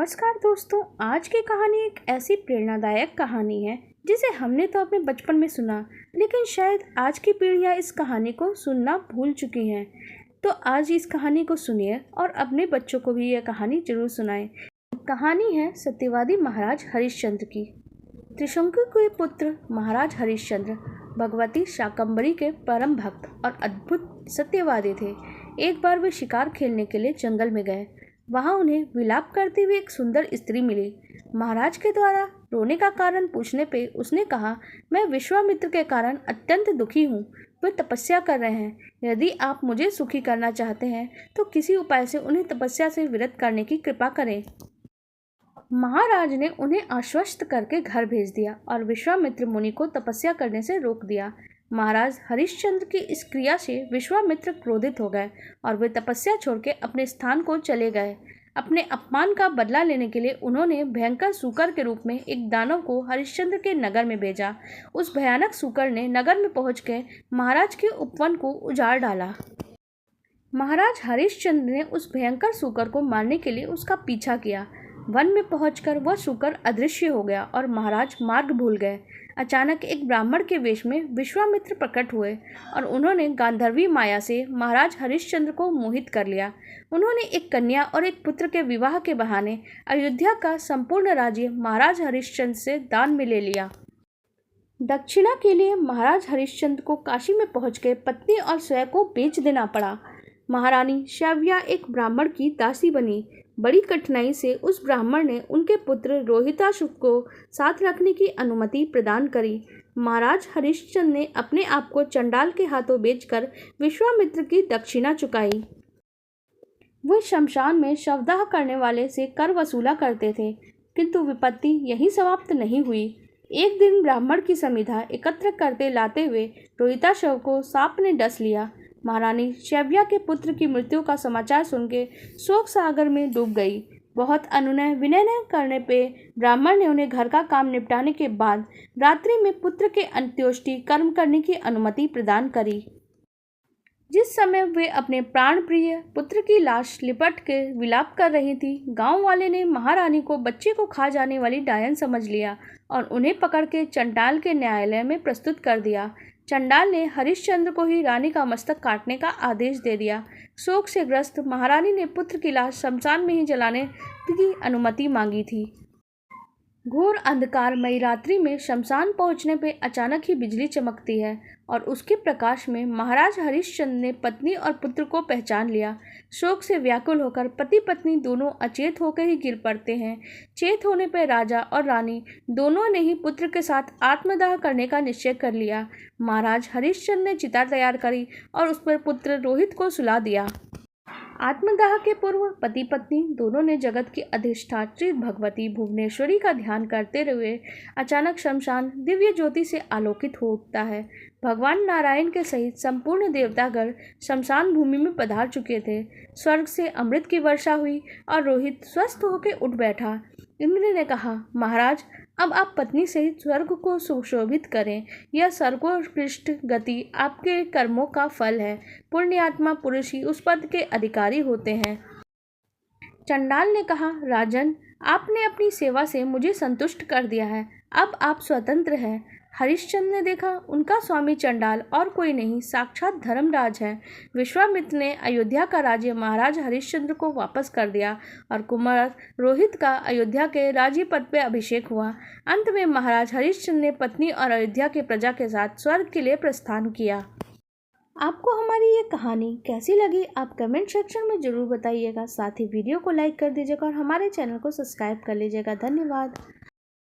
नमस्कार दोस्तों, आज की कहानी एक ऐसी प्रेरणादायक कहानी है जिसे हमने तो अपने बचपन में सुना, लेकिन शायद आज की पीढ़ियां इस कहानी को सुनना भूल चुकी हैं। तो आज इस कहानी को सुनिए और अपने बच्चों को भी यह कहानी जरूर सुनाएं। कहानी है सत्यवादी महाराज हरिश्चंद्र की। त्रिशंकु के पुत्र महाराज हरिश्चंद्र भगवती शाकंभरी के परम भक्त और अद्भुत सत्यवादी थे। एक बार वे शिकार खेलने के लिए जंगल में गए। वहां उन्हें विलाप करती हुई एक सुंदर स्त्री मिली। महाराज के द्वारा रोने का कारण पूछने पे उसने कहा, मैं विश्वामित्र के कारण अत्यंत दुखी हूँ। वे तपस्या कर रहे हैं। यदि आप मुझे सुखी करना चाहते हैं तो किसी उपाय से उन्हें तपस्या से विरत करने की कृपा करें। महाराज ने उन्हें आश्वस्त करके घर भेज दिया और विश्वामित्र मुनि को तपस्या करने से रोक दिया। महाराज हरिश्चंद्र की इस क्रिया से विश्वामित्र क्रोधित हो गए और वे तपस्या छोड़ के अपने स्थान को चले गए। अपने अपमान का बदला लेने के लिए उन्होंने भयंकर सूकर के रूप में एक दानव को हरिश्चंद्र के नगर में भेजा। उस भयानक सूकर ने नगर में पहुंच के महाराज के उपवन को उजाड़ डाला। महाराज हरिश्चंद्र ने उस भयंकर सूकर को मारने के लिए उसका पीछा किया। वन में पहुंचकर वह सूकर अदृश्य हो गया और महाराज मार्ग भूल गए। अचानक एक ब्राह्मण के वेश में विश्वामित्र प्रकट हुए और उन्होंने गांधर्वी माया से महाराज हरिश्चंद्र को मोहित कर लिया। उन्होंने एक कन्या और एक पुत्र के विवाह के बहाने अयोध्या का संपूर्ण राज्य महाराज हरिश्चंद्र से दान में ले लिया। दक्षिणा के लिए महाराज हरिश्चंद्र को काशी में पहुँच के पत्नी और स्वयं को बेच देना पड़ा। महारानी शैव्या एक ब्राह्मण की दासी बनी। बड़ी कठिनाई से उस ब्राह्मण ने उनके पुत्र रोहिताशु को साथ रखने की अनुमति प्रदान करी। महाराज हरिश्चंद्र ने अपने आप को चंडाल के हाथों बेचकर विश्वामित्र की दक्षिणा चुकाई। वे शमशान में शवदाह करने वाले से कर वसूला करते थे, किंतु विपत्ति यहीं समाप्त नहीं हुई। एक दिन ब्राह्मण की समिधा एकत्र करते लाते हुए रोहिताशु को सांप ने डस लिया। महारानी शैव्या के पुत्र की मृत्यु का समाचार सुन के शोक सागर में डूब गई। बहुत अनुनय विनय करने पे ब्राह्मण ने उन्हें घर का काम निपटाने के बाद रात्रि में पुत्र के अंत्योष्टि कर्म करने की अनुमति प्रदान करी। जिस समय वे अपने प्राण प्रिय पुत्र की लाश लिपट के विलाप कर रही थी, गांव वाले ने महारानी को बच्चे को खा जाने वाली डायन समझ लिया और उन्हें पकड़ के चंडाल के न्यायालय में प्रस्तुत कर दिया। चंडाल ने हरिश्चंद्र को ही रानी का मस्तक काटने का आदेश दे दिया। शोक से ग्रस्त महारानी ने पुत्र की लाश शमशान में ही जलाने की अनुमति मांगी थी। घोर अंधकारमयी रात्रि में शमशान पहुंचने पे अचानक ही बिजली चमकती है और उसके प्रकाश में महाराज हरिश्चंद्र ने पत्नी और पुत्र को पहचान लिया। शोक से व्याकुल होकर पति पत्नी दोनों अचेत होकर ही गिर पड़ते हैं। चेत होने पर राजा और रानी दोनों ने ही पुत्र के साथ आत्मदाह करने का निश्चय कर लिया। महाराज हरिश्चंद्र ने चिता तैयार करी और उस पर पुत्र रोहित को सुला दिया। आत्मदाह के पूर्व पति पत्नी दोनों ने जगत की अधिष्ठात्री भगवती भुवनेश्वरी का ध्यान करते हुए अचानक शमशान दिव्य ज्योति से आलोकित हो उठता है। भगवान नारायण के सहित संपूर्ण देवतागण शमशान भूमि में पधार चुके थे। स्वर्ग से अमृत की वर्षा हुई और रोहित स्वस्थ होकर उठ बैठा। इंद्र ने कहा, महाराज, अब आप पत्नी सहित स्वर्ग को सुशोभित करें। यह सर्वोत्कृष्ट गति आपके कर्मों का फल है। पुण्यात्मा पुरुष ही उस पद के अधिकारी होते हैं। चंडाल ने कहा, राजन, आपने अपनी सेवा से मुझे संतुष्ट कर दिया है। अब आप स्वतंत्र हैं। हरिश्चंद्र ने देखा, उनका स्वामी चंडाल और कोई नहीं, साक्षात धर्मराज है। विश्वामित्र ने अयोध्या का राज्य महाराज हरिश्चंद्र को वापस कर दिया और कुमार रोहित का अयोध्या के राज्य पद पर अभिषेक हुआ। अंत में महाराज हरिश्चंद्र ने पत्नी और अयोध्या के प्रजा के साथ स्वर्ग के लिए प्रस्थान किया। आपको हमारी ये कहानी कैसी लगी, आप कमेंट सेक्शन में जरूर बताइएगा। साथ ही वीडियो को लाइक कर दीजिएगा और हमारे चैनल को सब्सक्राइब कर लीजिएगा। धन्यवाद।